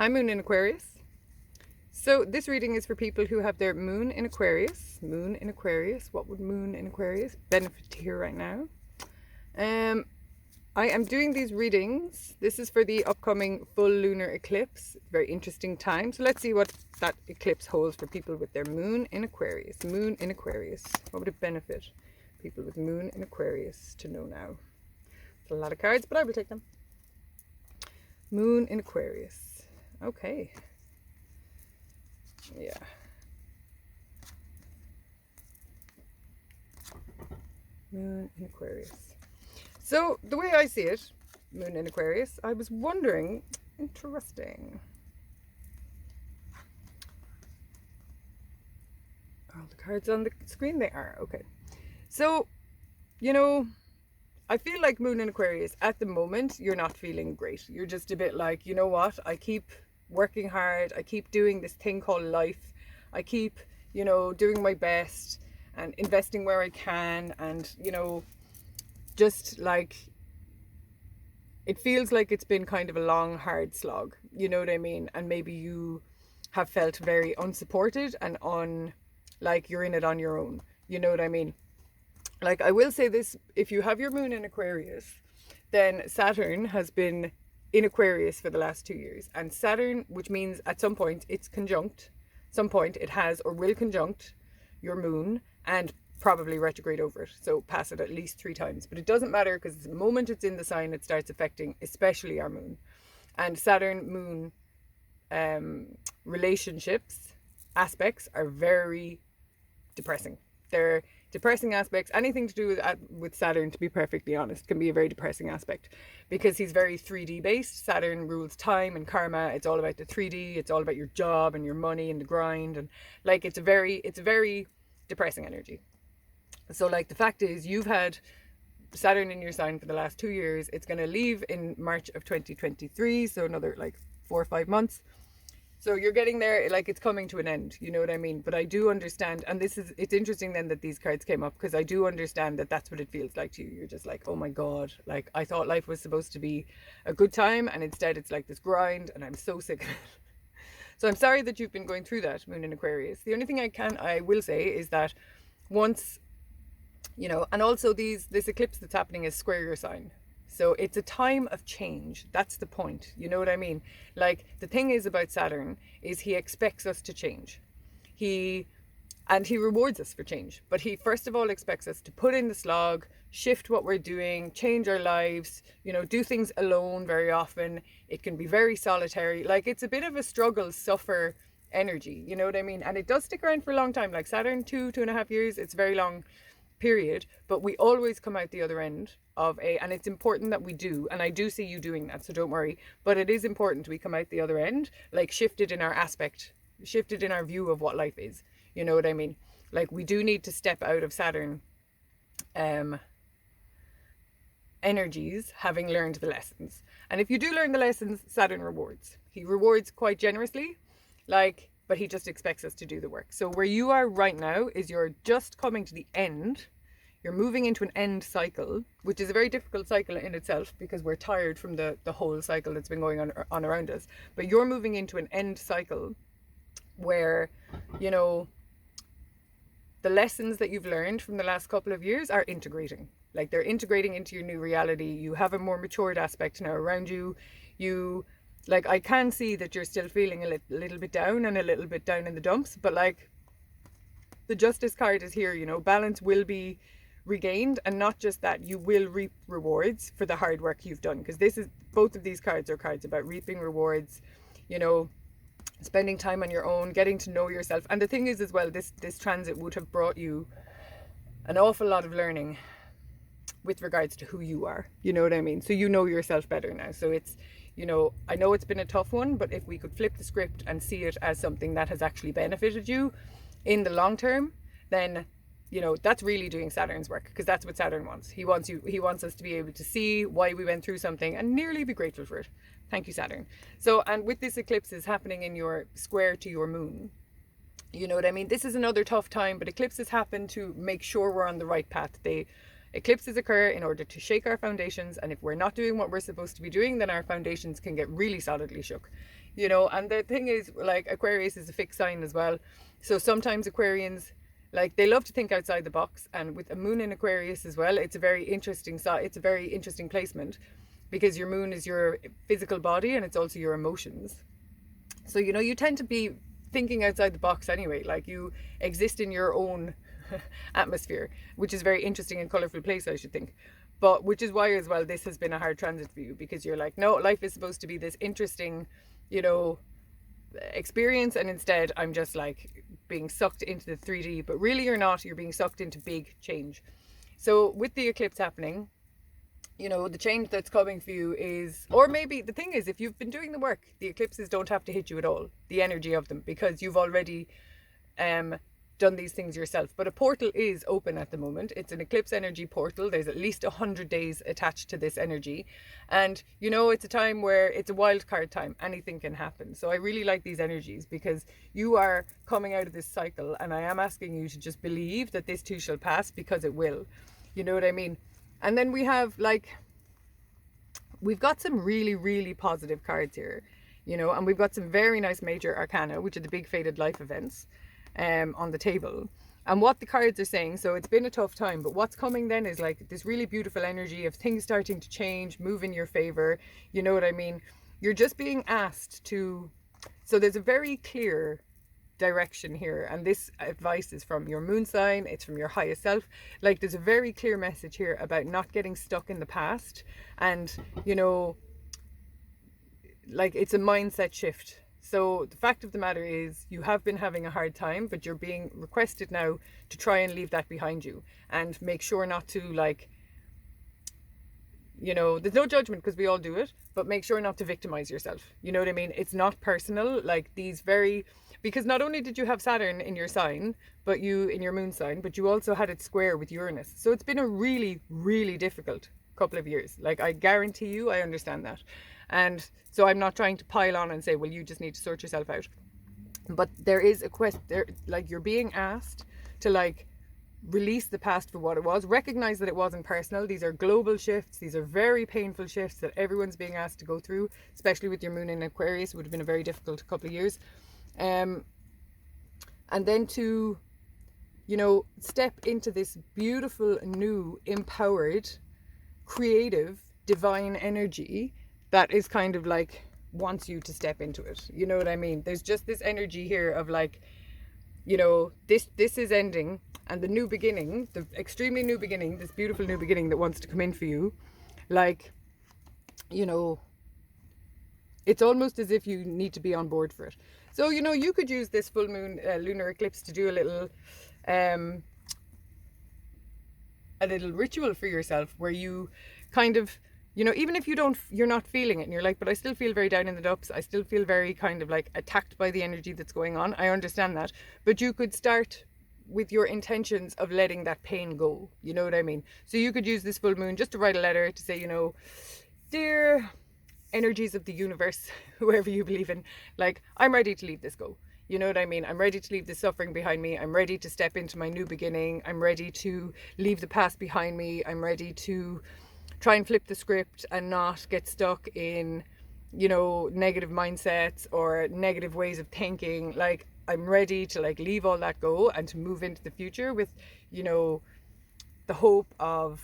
Hi, Moon in Aquarius. So this reading is for people who have their Moon in Aquarius. Moon in Aquarius. What would Moon in Aquarius benefit to hear right now? I am doing these readings. This is for the upcoming full lunar eclipse. Very interesting time. So let's see what that eclipse holds for people with their Moon in Aquarius. Moon in Aquarius. What would it benefit people with Moon in Aquarius to know now? It's a lot of cards, but I will take them. Moon in Aquarius. Okay. Yeah. Moon in Aquarius. So the way I see it, Moon in Aquarius, I was wondering, interesting. All the cards on the screen, they are. Okay. So, you know, I feel like Moon in Aquarius, at the moment, you're not feeling great. You're just a bit like, you know what, I keep working hard. I keep doing this thing called life. I keep, you know, doing my best and investing where I can. And, you know, just like, it feels like it's been kind of a long, hard slog. You know what I mean? And maybe you have felt very unsupported and like you're in it on your own. You know what I mean? Like, I will say this, if you have your Moon in Aquarius, then Saturn has been in Aquarius for the last 2 years. And Saturn, which means at some point it's conjunct, some point it has or will conjunct your Moon and probably retrograde over it. So pass it at least 3 times. But it doesn't matter, because the moment it's in the sign, it starts affecting especially our Moon. And Saturn-Moon relationships, aspects are very depressing. They're depressing aspects. Anything to do with Saturn, to be perfectly honest, can be a very depressing aspect, because he's very 3D based. Saturn rules time and karma. It's all about the 3D. It's all about your job and your money and the grind, and like it's a very depressing energy. So like, the fact is, you've had Saturn in your sign for the last 2 years. It's going to leave in March of 2023, so another like 4 or 5 months. So you're getting there, like it's coming to an end, you know what I mean? But I do understand, and it's interesting then that these cards came up, because I do understand that that's what it feels like to you. You're just like, oh my God, like I thought life was supposed to be a good time, and instead it's like this grind, and I'm so sick of it. So I'm sorry that you've been going through that, Moon in Aquarius. The only thing I will say is that once, you know, and also this eclipse that's happening is square your sign. So it's a time of change. That's the point. You know what I mean? Like, the thing is about Saturn is he expects us to change. He rewards us for change. But he first of all expects us to put in the slog, shift what we're doing, change our lives, you know, do things alone very often. It can be very solitary. Like, it's a bit of a struggle, suffer energy. You know what I mean? And it does stick around for a long time. Like Saturn, 2.5 years, it's a very long period, but we always come out the other end of and it's important that we do, and I do see you doing that, so don't worry, but it is important we come out the other end, like shifted in our aspect, shifted in our view of what life is, you know what I mean? Like, we do need to step out of Saturn energies, having learned the lessons. And if you do learn the lessons, Saturn rewards. He rewards quite generously, like, but he just expects us to do the work. So where you are right now is you're just coming to the end. You're moving into an end cycle, which is a very difficult cycle in itself, because we're tired from the whole cycle that's been going on around us. But you're moving into an end cycle where, you know, the lessons that you've learned from the last couple of years are integrating. Like, they're integrating into your new reality. You have a more matured aspect now around you. Like, I can see that you're still feeling a little bit down and a little bit down in the dumps, but like, the Justice card is here, you know, balance will be regained, and not just that, you will reap rewards for the hard work you've done, because both of these cards are cards about reaping rewards, you know, spending time on your own, getting to know yourself. And the thing is as well, this transit would have brought you an awful lot of learning with regards to who you are, you know what I mean? So you know yourself better now. So it's, you know, I know it's been a tough one, but if we could flip the script and see it as something that has actually benefited you in the long term, then, you know, that's really doing Saturn's work, because that's what Saturn wants. He wants us to be able to see why we went through something and nearly be grateful for it. Thank you, Saturn. So, and with this eclipse is happening in your square to your Moon, you know what I mean? This is another tough time, but eclipses happen to make sure we're on the right path. Eclipses occur in order to shake our foundations, and if we're not doing what we're supposed to be doing, then our foundations can get really solidly shook. you know. And the thing is, like, Aquarius is a fixed sign as well. So sometimes Aquarians, like, they love to think outside the box. And with a moon in Aquarius as well, it's a very interesting it's a very interesting placement, because your moon is your physical body and it's also your emotions. So, you know, you tend to be thinking outside the box anyway. Like, you exist in your own atmosphere, which is a very interesting and colorful place, I should think. But which is why as well this has been a hard transit for you, because you're like, no, life is supposed to be this interesting, you know, experience, and instead I'm just like being sucked into the 3D. But really you're not. You're being sucked into big change. So with the eclipse happening, you know, the change that's coming for you is, or maybe the thing is, if you've been doing the work, the eclipses don't have to hit you at all, the energy of them, because you've already done these things yourself. But a portal is open at the moment. It's an eclipse energy portal. There's at least 100 days attached to this energy. And, you know, it's a time where it's a wild card time. Anything can happen. So I really like these energies, because you are coming out of this cycle, and I am asking you to just believe that this too shall pass, because it will. You know what I mean? And then we have, like, we've got some really, really positive cards here, you know, and we've got some very nice major arcana, which are the big fated life events, on the table. And what the cards are saying, so it's been a tough time, but what's coming then is like this really beautiful energy of things starting to change, move in your favor. You know what I mean? You're just being asked to, so there's a very clear direction here, and this advice is from your moon sign, it's from your highest self. Like, there's a very clear message here about not getting stuck in the past, and, you know, like, it's a mindset shift. So the fact of the matter is, you have been having a hard time, but you're being requested now to try and leave that behind you, and make sure not to, like, you know, there's no judgment, because we all do it, but make sure not to victimize yourself. You know what I mean? It's not personal. Like, these very, because not only did you have Saturn in your sign, but you in your moon sign, but you also had it square with Uranus. So it's been a really, really difficult couple of years. Like, I guarantee you, I understand that. And so I'm not trying to pile on and say, well, you just need to sort yourself out. But there is a quest there, like, you're being asked to, like, release the past for what it was, recognize that it wasn't personal. These are global shifts. These are very painful shifts that everyone's being asked to go through, especially with your moon in Aquarius. It would have been a very difficult couple of years. And then to, you know, step into this beautiful, new, empowered, creative, divine energy that is kind of like wants you to step into it. You know what I mean? There's just this energy here of, like, you know, this is ending, and the new beginning, the extremely new beginning, this beautiful new beginning that wants to come in for you, like, you know, it's almost as if you need to be on board for it. So, you know, you could use this full moon lunar eclipse to do a little ritual for yourself, where you kind of, you know, even if you're not feeling it, and you're like, but I still feel very down in the dumps, I still feel very kind of like attacked by the energy that's going on. I understand that, but you could start with your intentions of letting that pain go. You know what I mean? So you could use this full moon just to write a letter to say, you know, dear energies of the universe, whoever you believe in, like, I'm ready to leave this go. You know what I mean? I'm ready to leave the suffering behind me. I'm ready to step into my new beginning. I'm ready to leave the past behind me. I'm ready to try and flip the script and not get stuck in, you know, negative mindsets or negative ways of thinking. Like, I'm ready to, like, leave all that go and to move into the future with, you know, the hope of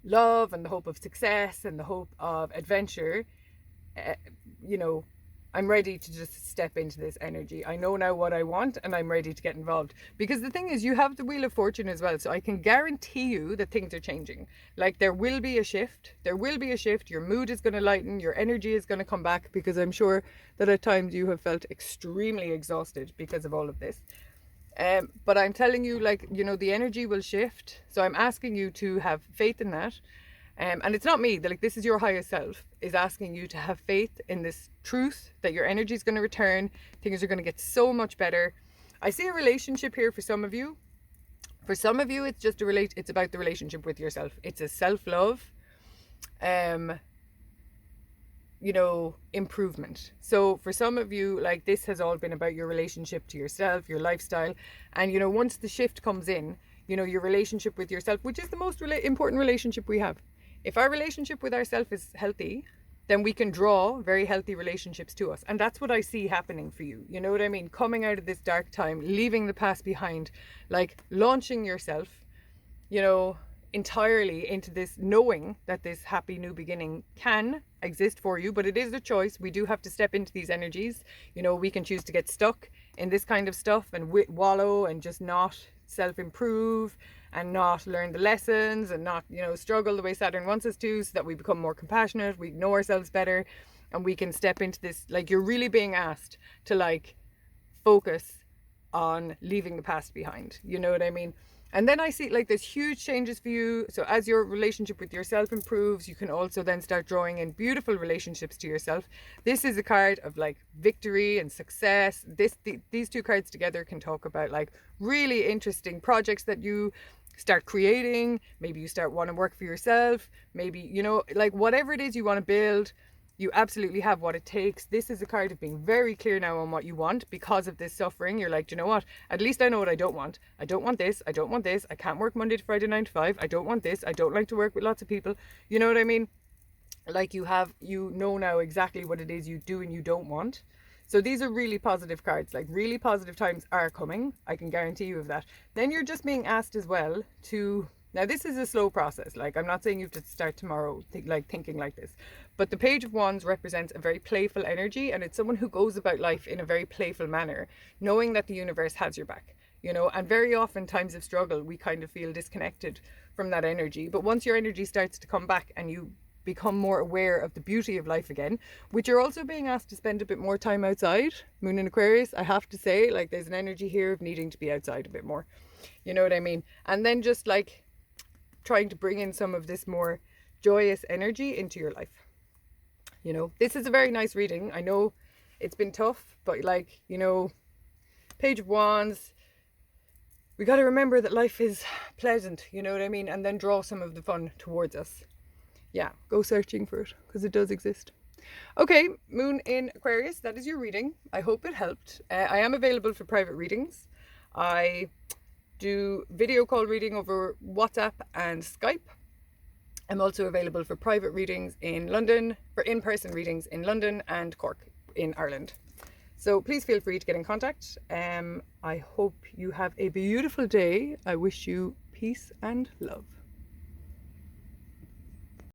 love and the hope of success and the hope of adventure. You know, I'm ready to just step into this energy. I know now what I want, and I'm ready to get involved. Because the thing is, you have the Wheel of Fortune as well. So I can guarantee you that things are changing. Like, there will be a shift. There will be a shift. Your mood is going to lighten. Your energy is going to come back, because I'm sure that at times you have felt extremely exhausted because of all of this. But I'm telling you, like, you know, the energy will shift. So I'm asking you to have faith in that. And it's not me, like, this is your highest self is asking you to have faith in this truth that your energy is going to return. Things are going to get so much better. I see a relationship here for some of you. For some of you, it's just it's about the relationship with yourself. It's a self-love, you know, improvement. So for some of you, like, this has all been about your relationship to yourself, your lifestyle. And, you know, once the shift comes in, you know, your relationship with yourself, which is the most important relationship we have. If our relationship with ourselves is healthy, then we can draw very healthy relationships to us. And that's what I see happening for you. You know what I mean? Coming out of this dark time, leaving the past behind, like launching yourself, you know, entirely into this, knowing that this happy new beginning can exist for you, but it is a choice. We do have to step into these energies. You know, we can choose to get stuck in this kind of stuff and wallow and just not self-improve and not learn the lessons and not, you know, struggle the way Saturn wants us to, so that we become more compassionate, we know ourselves better, and we can step into this. Like, you're really being asked to like focus on leaving the past behind, you know what I mean? And then I see like there's huge changes for you. So as your relationship with yourself improves, you can also then start drawing in beautiful relationships to yourself. This is a card of like victory and success. These two cards together can talk about like really interesting projects that you start creating. Maybe you start want to work for yourself. Maybe, you know, like whatever it is you want to build, you absolutely have what it takes. This is a card of being very clear now on what you want because of this suffering. You're like, you know what? At least I know what I don't want. I don't want this. I don't want this. I can't work Monday to Friday 9 to 5. I don't want this. I don't like to work with lots of people. You know what I mean? Like you know now exactly what it is you do and you don't want. So these are really positive cards. Like really positive times are coming. I can guarantee you of that. Then you're just being asked as well to... Now, this is a slow process. Like, I'm not saying you have to start tomorrow, thinking like this. But the Page of Wands represents a very playful energy, and it's someone who goes about life in a very playful manner, knowing that the universe has your back, you know. And very often, times of struggle, we kind of feel disconnected from that energy. But once your energy starts to come back and you become more aware of the beauty of life again, which you're also being asked to spend a bit more time outside, Moon in Aquarius, I have to say, like, there's an energy here of needing to be outside a bit more. You know what I mean? And then just like trying to bring in some of this more joyous energy into your life. You know, this is a very nice reading. I know it's been tough, but like, you know, Page of Wands, we got to remember that life is pleasant, you know what I mean? And then draw some of the fun towards us. Yeah, go searching for it because it does exist. Okay, Moon in Aquarius, that is your reading. I hope it helped. I am available for private readings. I do video call reading over WhatsApp and Skype. I'm also available for private readings in London, for in-person readings in London and Cork in Ireland. So please feel free to get in contact. I hope you have a beautiful day. I wish you peace and love.